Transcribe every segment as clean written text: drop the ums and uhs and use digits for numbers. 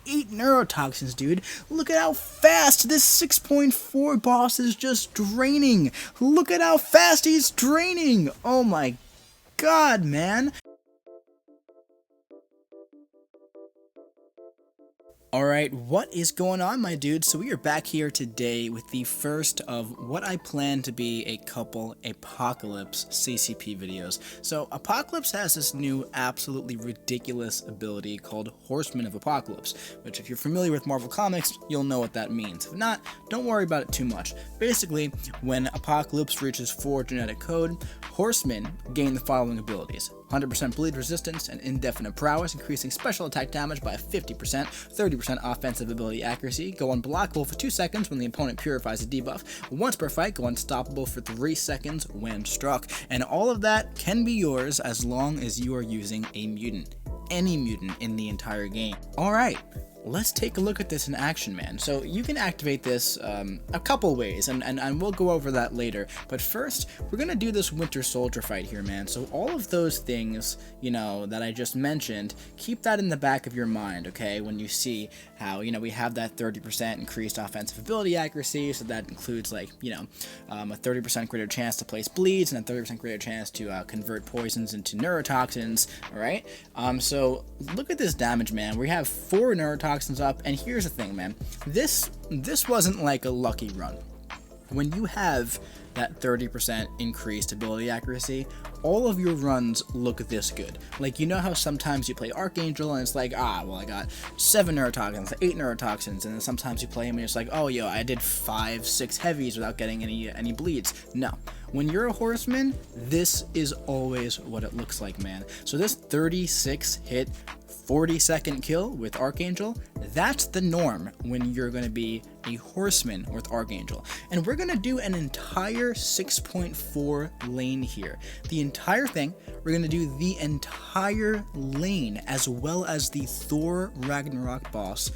8 neurotoxins, dude. Look at how fast this 6.4 boss is just draining. Look at how fast he's draining. Oh my god, man. Alright, what is going on, my dudes? So we are back here today with the first of what I plan to be a couple Apocalypse CCP videos. So Apocalypse has this new absolutely ridiculous ability called Horseman of Apocalypse, which if you're familiar with Marvel Comics, you'll know what that means. If not, don't worry about it too much. Basically, when Apocalypse reaches 4 genetic code, Horsemen gain the following abilities: 100% bleed resistance and indefinite prowess, increasing special attack damage by 50%, 30% offensive ability accuracy, go unblockable for 2 seconds when the opponent purifies a debuff, once per fight, go unstoppable for 3 seconds when struck, and all of that can be yours as long as you are using a mutant. Any mutant in the entire game. Alright, let's take a look at this in action, man. So you can activate this a couple ways, and we'll go over that later. But first, we're gonna do this Winter Soldier fight here, man. So all of those things, you know, that I just mentioned, keep that in the back of your mind, okay? When you see how, you know, we have that 30% increased offensive ability accuracy, so that includes, like, you know, a 30% greater chance to place bleeds and a 30% greater chance to convert poisons into neurotoxins, alright? So look at this damage, man. We have 4 neurotoxins up, and here's the thing, man. This wasn't like a lucky run. When you have that 30% increased ability accuracy, all of your runs look this good. Like, you know how sometimes you play Archangel and it's like, well, I got 7 neurotoxins, 8 neurotoxins, and then sometimes you play him and it's like, oh, yo, I did 5, 6 heavies without getting any bleeds. No. When you're a Horseman, this is always what it looks like, man. So this 36 hit, 40-second kill with Archangel, that's the norm when you're going to be a Horseman with Archangel. And we're going to do an entire 6.4 lane here. The entire thing, we're going to do the entire lane as well as the Thor Ragnarok boss,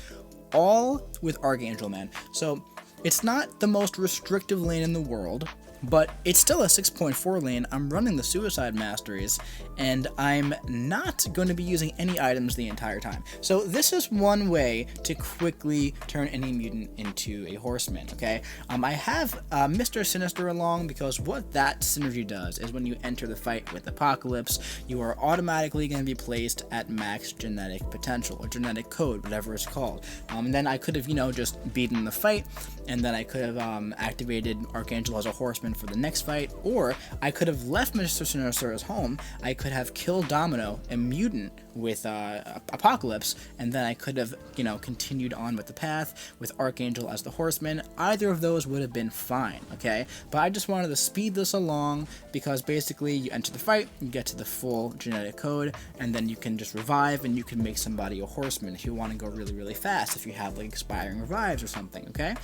all with Archangel, man. So it's not the most restrictive lane in the world, but it's still a 6.4 lane. I'm running the Suicide Masteries, and I'm not going to be using any items the entire time. So this is one way to quickly turn any mutant into a Horseman, okay? I have Mr. Sinister along, because what that synergy does is when you enter the fight with Apocalypse, you are automatically going to be placed at max genetic potential, or genetic code, whatever it's called. And then I could have, you know, just beaten the fight, and then I could have activated Archangel as a Horseman for the next fight, or I could have left Mr. Sinister's home, I could have killed Domino, a mutant, with Apocalypse, and then I could have, you know, continued on with the path with Archangel as the Horseman. Either of those would have been fine, okay? But I just wanted to speed this along, because basically you enter the fight, you get to the full genetic code, and then you can just revive, and you can make somebody a Horseman if you want to go really, really fast, if you have, like, expiring revives or something, okay?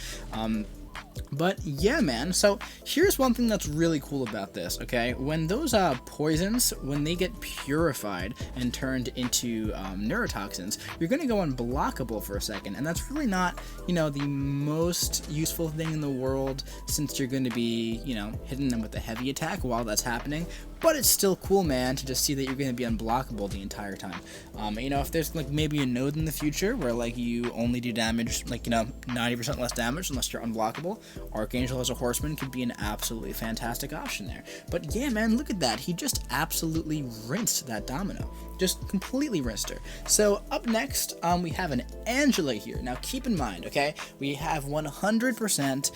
But yeah, man, so here's one thing that's really cool about this, okay? When those poisons, when they get purified and turned into neurotoxins, you're going to go unblockable for a second, and that's really not, you know, the most useful thing in the world, since you're going to be, you know, hitting them with a heavy attack while that's happening. But it's still cool, man, to just see that you're going to be unblockable the entire time. You know, if there's, like, maybe a node in the future where, like, you only do damage, like, you know, 90% less damage unless you're unblockable, Archangel as a Horseman could be an absolutely fantastic option there. But yeah, man, look at that. He just absolutely rinsed that Domino. Just completely rinsed her. So up next, we have an Angela here. Now keep in mind, okay, we have 100%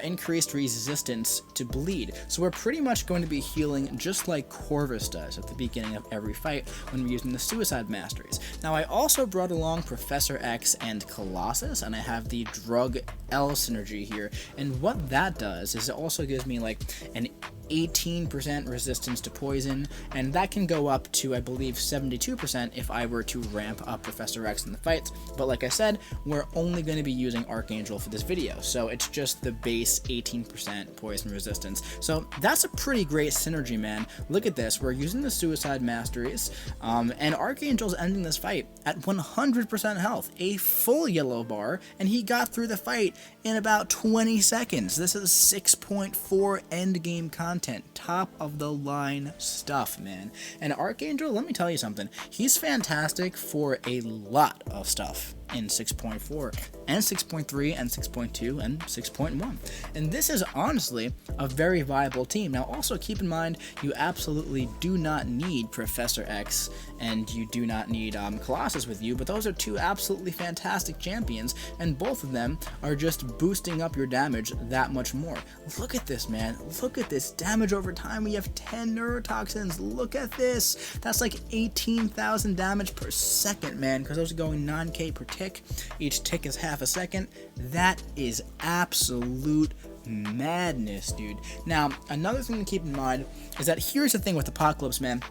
increased resistance to bleed. So we're pretty much going to be healing just like Corvus does at the beginning of every fight when we're using the Suicide Masteries. Now I also brought along Professor X and Colossus, and I have the Drug L synergy here. And what that does is it also gives me like an 18% resistance to poison, and that can go up to, I believe, 72% if I were to ramp up Professor X in the fights. But like I said, we're only going to be using Archangel for this video, so it's just the base 18% poison resistance. So that's a pretty great synergy, man. Look at this. We're using the Suicide Masteries, and Archangel's ending this fight at 100% health, a full yellow bar, and he got through the fight in about 20 seconds. This is 6.4 endgame content, top of the line stuff, man. And Archangel, let me tell you something, he's fantastic for a lot of stuff. in 6.4 and 6.3 and 6.2 and 6.1. And this is honestly a very viable team. Now also keep in mind, you absolutely do not need Professor X and you do not need Colossus with you, but those are two absolutely fantastic champions, and both of them are just boosting up your damage that much more. Look at this, man. Look at this damage over time. We have 10 neurotoxins. Look at this. That's like 18,000 damage per second, man, because those are going 9k per tick. Each tick is half a second. That is absolute madness, dude. Now, another thing to keep in mind is that here's the thing with Apocalypse, man.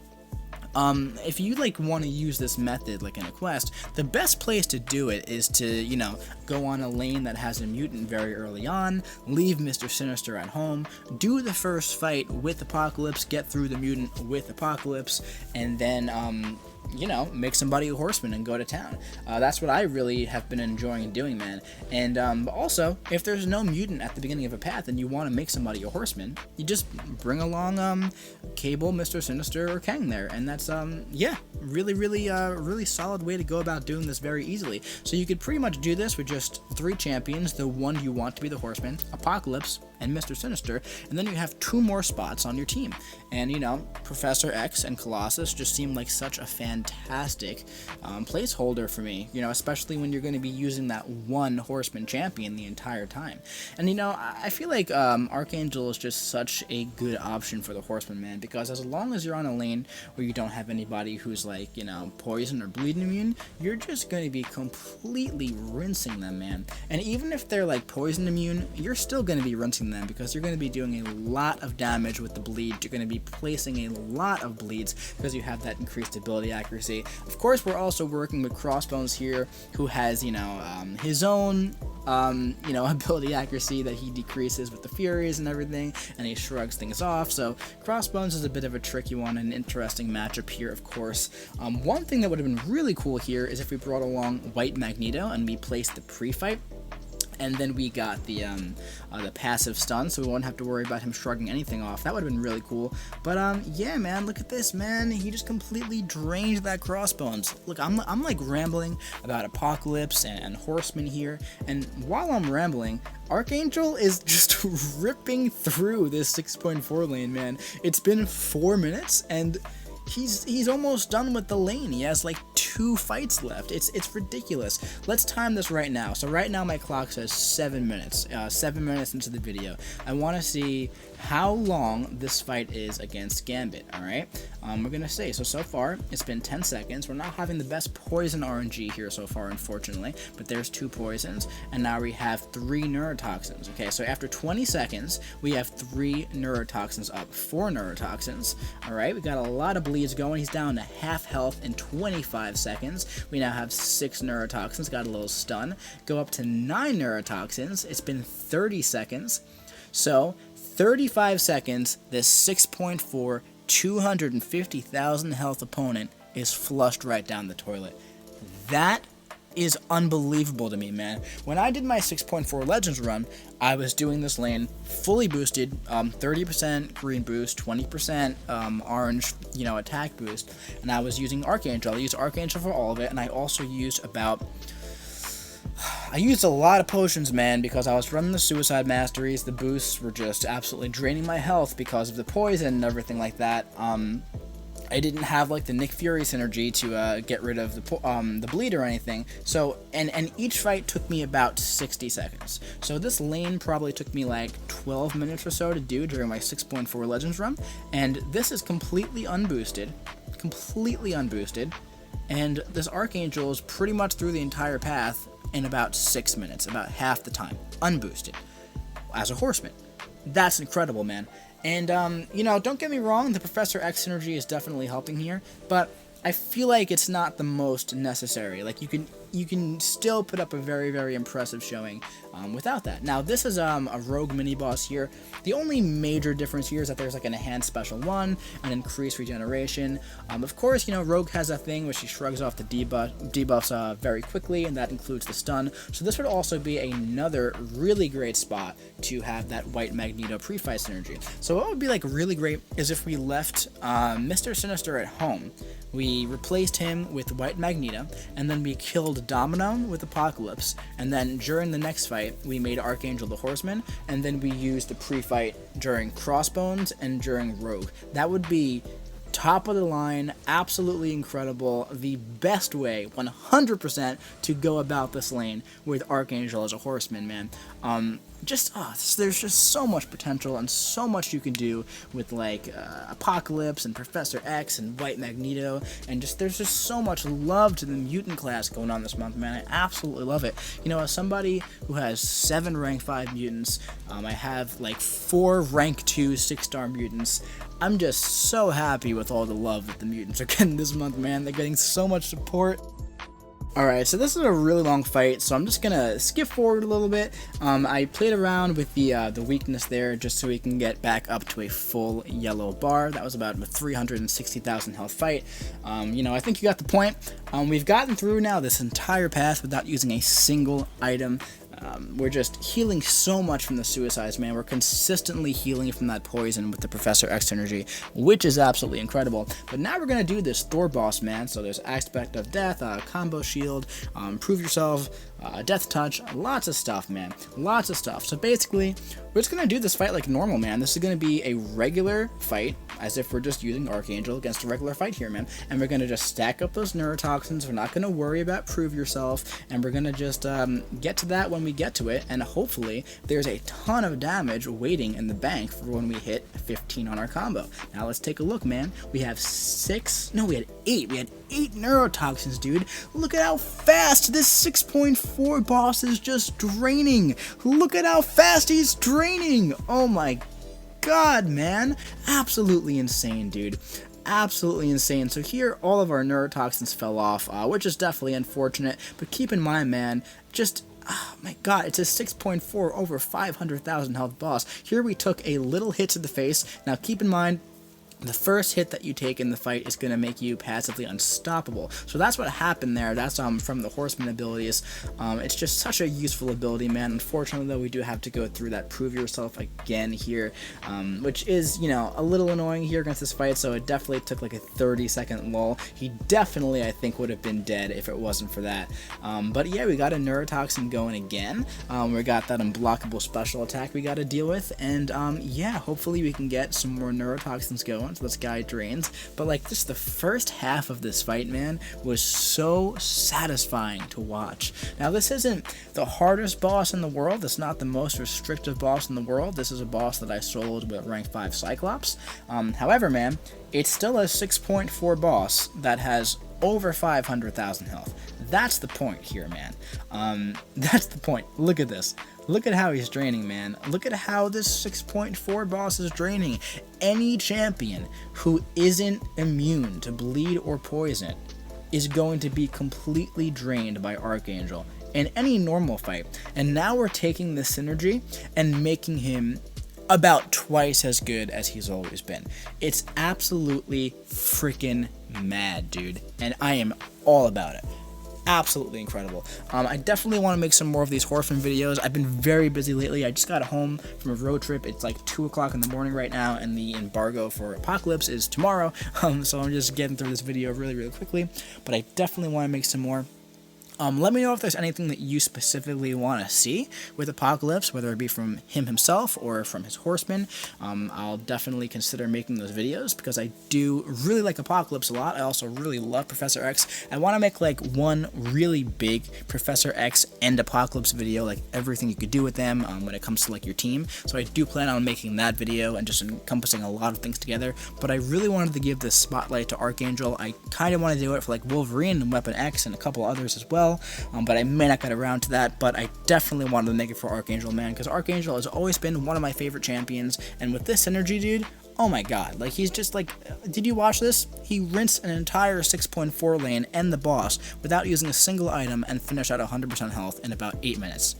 If you like want to use this method like in a quest, the best place to do it is to, you know, go on a lane that has a mutant very early on, leave Mr. Sinister at home, do the first fight with Apocalypse, get through the mutant with Apocalypse, and then you know, make somebody a horseman and go to town. That's what I really have been enjoying doing, man. And also, if there's no mutant at the beginning of a path and you want to make somebody a horseman, you just bring along Cable, Mr. Sinister, or Kang there, and that's yeah, really solid way to go about doing this very easily. So you could pretty much do this with just 3 champions, the one you want to be the horseman, Apocalypse, and Mr. Sinister, and then you have 2 more spots on your team. And you know, Professor X and Colossus just seem like such a fantastic placeholder for me, you know, especially when you're going to be using that one horseman champion the entire time. And you know, I feel like Archangel is just such a good option for the horseman, man, because as long as you're on a lane where you don't have anybody who's like, you know, poison or bleeding immune, you're just going to be completely rinsing them, man. And even if they're like poison immune, you're still going to be rinsing them because you're going to be doing a lot of damage with the bleed. You're going to be placing a lot of bleeds because you have that increased ability accuracy. Of course, we're also working with Crossbones here, who has, you know, his own you know, ability accuracy that he decreases with the Furies and everything, and he shrugs things off. So Crossbones is a bit of a tricky one, an interesting matchup here, of course. One thing that would have been really cool here is if we brought along White Magneto and we placed the pre-fight, and then we got the passive stun, so we won't have to worry about him shrugging anything off. That would have been really cool. But yeah, man, look at this, man. He just completely drained that Crossbones. Look, I'm like rambling about Apocalypse and Horseman here, and while I'm rambling, Archangel is just ripping through this 6.4 lane, man. It's been 4 minutes, and he's almost done with the lane. He has like 2 fights left. It's ridiculous. Let's time this right now. So right now my clock says 7 minutes. 7 minutes into the video. I want to see how long this fight is against Gambit. All right. We're gonna say so far it's been 10 seconds. We're not having the best poison RNG here so far, unfortunately. But there's 2 poisons, and now we have 3 neurotoxins. Okay. So after 20 seconds, we have 3 neurotoxins up. 4 neurotoxins. All right. We got a lot of bleeds going. He's down to half health in 25 seconds. We now have 6 neurotoxins. Got a little stun. Go up to 9 neurotoxins. It's been 30 seconds. So 35 seconds, this 6.4, 250,000 health opponent is flushed right down the toilet. That is unbelievable to me, man. When I did my 6.4 Legends run, I was doing this lane fully boosted, 30% green boost, 20% orange, you know, attack boost, and I was using Archangel. I used Archangel for all of it, and I also used I used a lot of potions, man, because I was running the Suicide Masteries. The boosts were just absolutely draining my health because of the poison and everything like that. I didn't have like the Nick Fury synergy to get rid of the bleed or anything. So and each fight took me about 60 seconds. So this lane probably took me like 12 minutes or so to do during my 6.4 Legends run, and this is completely unboosted, and this Archangel is pretty much through the entire path in about 6 minutes, about half the time, unboosted, as a horseman. That's incredible, man. And, you know, don't get me wrong, the Professor X synergy is definitely helping here, but I feel like it's not the most necessary. Like, you can still put up a very, very impressive showing without that. Now, this is a rogue mini-boss here. The only major difference here is that there's like an enhanced special 1, an increased regeneration. Of course, you know, rogue has a thing where she shrugs off the debuffs very quickly, and that includes the stun. So this would also be another really great spot to have that White Magneto pre-fight synergy. So what would be like really great is if we left Mr. Sinister at home, we replaced him with White Magneto, and then we killed killed Domino with Apocalypse, and then during the next fight, we made Archangel the Horseman, and then we used the pre-fight during Crossbones and during Rogue. That would be top of the line, absolutely incredible, the best way, 100%, to go about this lane with Archangel as a Horseman, man. There's just so much potential and so much you can do with like Apocalypse and Professor X and White Magneto, and there's just so much love to the mutant class going on this month, man. I absolutely love it. You know, as somebody who has 7 rank 5 mutants, I have like 4 rank 2 6-star mutants. I'm just so happy with all the love that the mutants are getting this month, man. They're getting so much support. Alright, so this is a really long fight, so I'm just gonna skip forward a little bit. I played around with the weakness there just so we can get back up to a full yellow bar. That was about a 360,000 health fight. You know, I think you got the point. We've gotten through now this entire path without using a single item. We're just healing so much from the suicides, man. We're consistently healing from that poison with the Professor X energy, which is absolutely incredible. But now we're going to do this Thor boss, man. So there's Aspect of Death, Combo Shield, Prove Yourself, Death Touch, lots of stuff, man. Lots of stuff. So basically, we're just going to do this fight like normal, man. This is going to be a regular fight, as if we're just using Archangel against a regular fight here, man. And we're going to just stack up those neurotoxins. We're not going to worry about Prove Yourself, and we're going to just get to that when we get to it, and hopefully there's a ton of damage waiting in the bank for when we hit 15 on our combo. Now let's take a look, man. We had 8 neurotoxins, dude. Look at how fast this 6.4 boss is just draining. Look at how fast he's draining. Oh my god, man. Absolutely insane, dude. Absolutely insane. So here, all of our neurotoxins fell off, which is definitely unfortunate, but keep in mind, man, oh my god, it's a 6.4 over 500,000 health boss. Here we took a little hit to the face. Now keep in mind, the first hit that you take in the fight is going to make you passively unstoppable. So that's what happened there. That's from the Horseman abilities. It's just such a useful ability, man. Unfortunately, though, we do have to go through that Prove Yourself again here, which is, you know, a little annoying here against this fight, so it definitely took like a 30-second lull. He definitely, I think, would have been dead if it wasn't for that. But yeah, we got a neurotoxin going again. We got that unblockable special attack we got to deal with, and yeah, hopefully we can get some more neurotoxins going so this guy drains. But like, just the first half of this fight, man, was so satisfying to watch. Now this isn't the hardest boss in the world. It's not the most restrictive boss in the world. This is a boss that I soloed with rank 5 Cyclops. However, man, it's still a 6.4 boss that has over 500,000 health. That's the point here, man. That's the point. Look at this. Look at how he's draining, man. Look at how this 6.4 boss is draining. Any champion who isn't immune to bleed or poison is going to be completely drained by Archangel in any normal fight. And now we're taking this synergy and making him about twice as good as he's always been. It's absolutely freaking mad, dude. And I am all about it. Absolutely incredible. I definitely want to make some more of these Horseman videos. I've been very busy lately. I just got home from a road trip. It's like 2 o'clock in the morning right now, and the embargo for Apocalypse is tomorrow. So I'm just getting through this video really quickly. But I definitely want to make some more. Let me know if there's anything that you specifically want to see with Apocalypse, whether it be from him himself or from his Horsemen. I'll definitely consider making those videos because I do really like Apocalypse a lot. I also really love Professor X. I want to make like one really big Professor X and Apocalypse video, like everything you could do with them when it comes to like your team. So I do plan on making that video and just encompassing a lot of things together. But I really wanted to give this spotlight to Archangel. I kind of want to do it for like Wolverine and Weapon X and a couple others as well. But I may not get around to that, but I definitely wanted to make it for Archangel, man, because Archangel has always been one of my favorite champions, and with this synergy, dude, oh my god, like, he's just like, did you watch this? He rinsed an entire 6.4 lane and the boss without using a single item and finished at 100% health in about 8 minutes.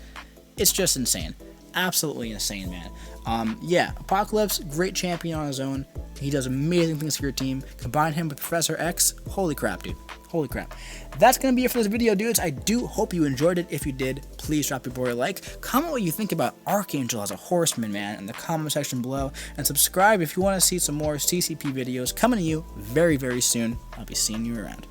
It's just insane. Absolutely insane, man. Yeah, Apocalypse, great champion on his own. He does amazing things for your team. Combine him with Professor X. Holy crap, dude. Holy crap. That's going to be it for this video, dudes. I do hope you enjoyed it. If you did, please drop your boy a like. Comment what you think about Archangel as a Horseman, man, in the comment section below. And subscribe if you want to see some more CCP videos coming to you very soon. I'll be seeing you around.